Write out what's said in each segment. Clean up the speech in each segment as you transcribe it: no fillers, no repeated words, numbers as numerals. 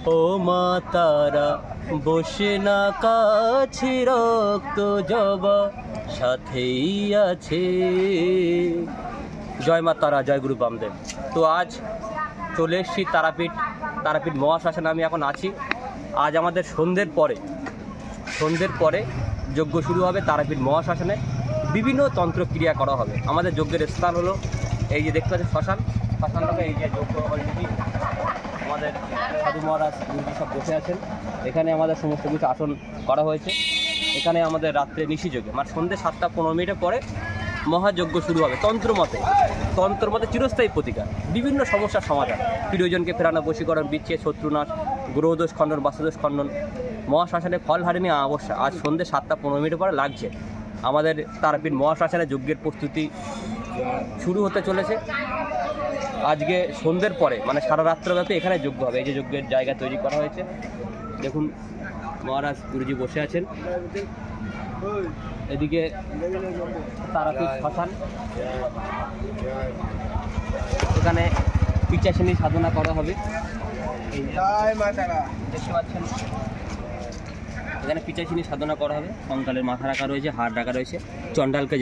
ও মা তারা বসে না কাছে, রক্ত জবা সাথেই আছে। জয় মা তারা, জয় গুরু বামদেব। তো আজ চলে এসেছি তারাপীঠ মহাশ্মশানে আমি এখন আছি। আজ আমাদের সন্ধ্যের পরে যজ্ঞ শুরু হবে তারাপীঠ মহাশ্মশানে। বিভিন্ন তন্ত্রক্রিয়া করা হবে। আমাদের যজ্ঞের স্থান হলো এই যে দেখতে পাচ্ছেন শ্মশানটাকে, এই যে যজ্ঞ অলরেডি আমাদের সাধু মহারাজ গুরুজি সব বসে আছেন। এখানে আমাদের সমস্ত কিছু আসন করা হয়েছে। এখানে আমাদের রাত্রে নিশিযজ্ঞে মানে সন্ধ্যে 7:15 পরে মহাযজ্ঞ শুরু হবে। তন্ত্রমতে চিরস্থায়ী প্রতিকার, বিভিন্ন সমস্যার সমাধান, প্রিয়জনকে ফেরানো, বশীকরণ, বিচ্ছেদ, শত্রুনাশ, গ্রহদোষ খণ্ডন, বাস্তুদোষ খণ্ডন। মহাশ্মশানে ফলহারিণী অমাবস্যা আজ সন্ধ্যে 7:15 পরে লাগছে। আমাদের তারাপীঠ মহাশ্মশানে যজ্ঞের প্রস্তুতি শুরু হতে চলেছে। আজকে সন্ধ্যের পরে মানে সারা রাত্রব্যাপী এখানে যজ্ঞ হবে। এই যে যজ্ঞের জায়গা তৈরি করা হয়েছে, দেখুন মহারাজ গুরুজি বসে আছেন। এদিকে তারাপীঠ শ্মশান, এখানে পিচাসিনী সাধনা করা হবে। দেখতে পাচ্ছেন এখানে পিচাসিনী সাধনা করা হবে। কঙ্কালের মাথা রাখা রয়েছে, হাড় রাখা রয়েছে। চণ্ডালকে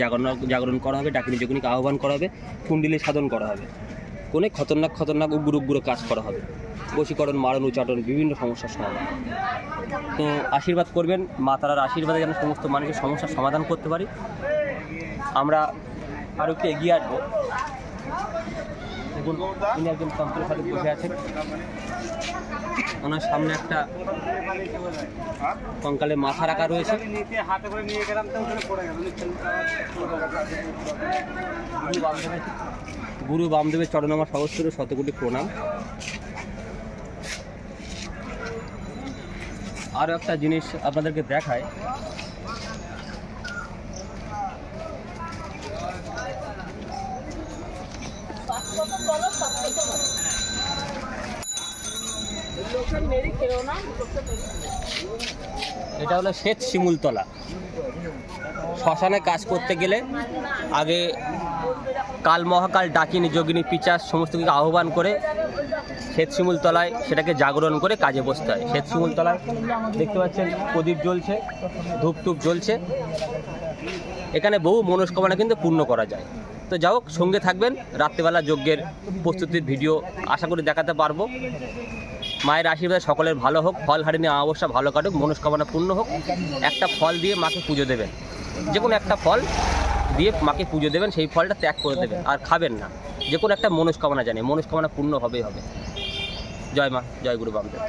জাগরণ করা হবে, ডাকিনী যোগিনীকে আহ্বান করা হবে, কুণ্ডলী সাধন করা হবে। অনেক খতরনাক উগ্র কাজ করা হবে। বশীকরণ, মারণ, উচ্চাটন, বিভিন্ন সমস্যার সমাধান। তো আশীর্বাদ করবেন, মা তারার আশীর্বাদে যেন সমস্ত মানুষের সমস্যার সমাধান করতে পারি। আমরা আরও একটু এগিয়ে আসবো। দেখুন তিনি একজন তন্ত্র সাধক বসে আছেন। ওনার সামনে একটা কঙ্কালে মাথা রাখা রয়েছে। গুরু বামদেবের চরণে আমার সহস্র শতকোটি প্রণাম। আরও একটা জিনিস আপনাদেরকে দেখায়, এটা হলো শ্বেত শিমুলতলা। শ্মশানে কাজ করতে গেলে আগে কাল মহাকাল, ডাকিনী, যোগিনী, পিচাস সমস্ত কিছু আহ্বান করে শ্বেত শিমুলতলায় সেটাকে জাগরণ করে কাজে বসতে হয়। শ্বেত শিমুলতলায় দেখতে পাচ্ছেন প্রদীপ জ্বলছে, ধূপটুপ জ্বলছে। এখানে বহু মনস্কামনা কিন্তু পূর্ণ করা যায়। তো যাই হোক, সঙ্গে থাকবেন। রাত্রিবেলা যজ্ঞের প্রস্তুতির ভিডিও আশা করি দেখাতে পারবো। মায়ের আশীর্বাদে সকলের ভালো হোক, ফলহারিণী অমাবস্যা ভালো কাটুক, মনস্কামনা পূর্ণ হোক। একটা ফল দিয়ে মাকে পুজো দেবেন, যে কোনো একটা ফল দিয়ে মাকে পুজো দেবেন। সেই ফলটা ত্যাগ করে দেবেন, আর খাবেন না। যে কোনো একটা মনস্কামনা জানি, মনস্কামনা পূর্ণ হবেই হবে। জয় মা, জয় গুরু বামদেব।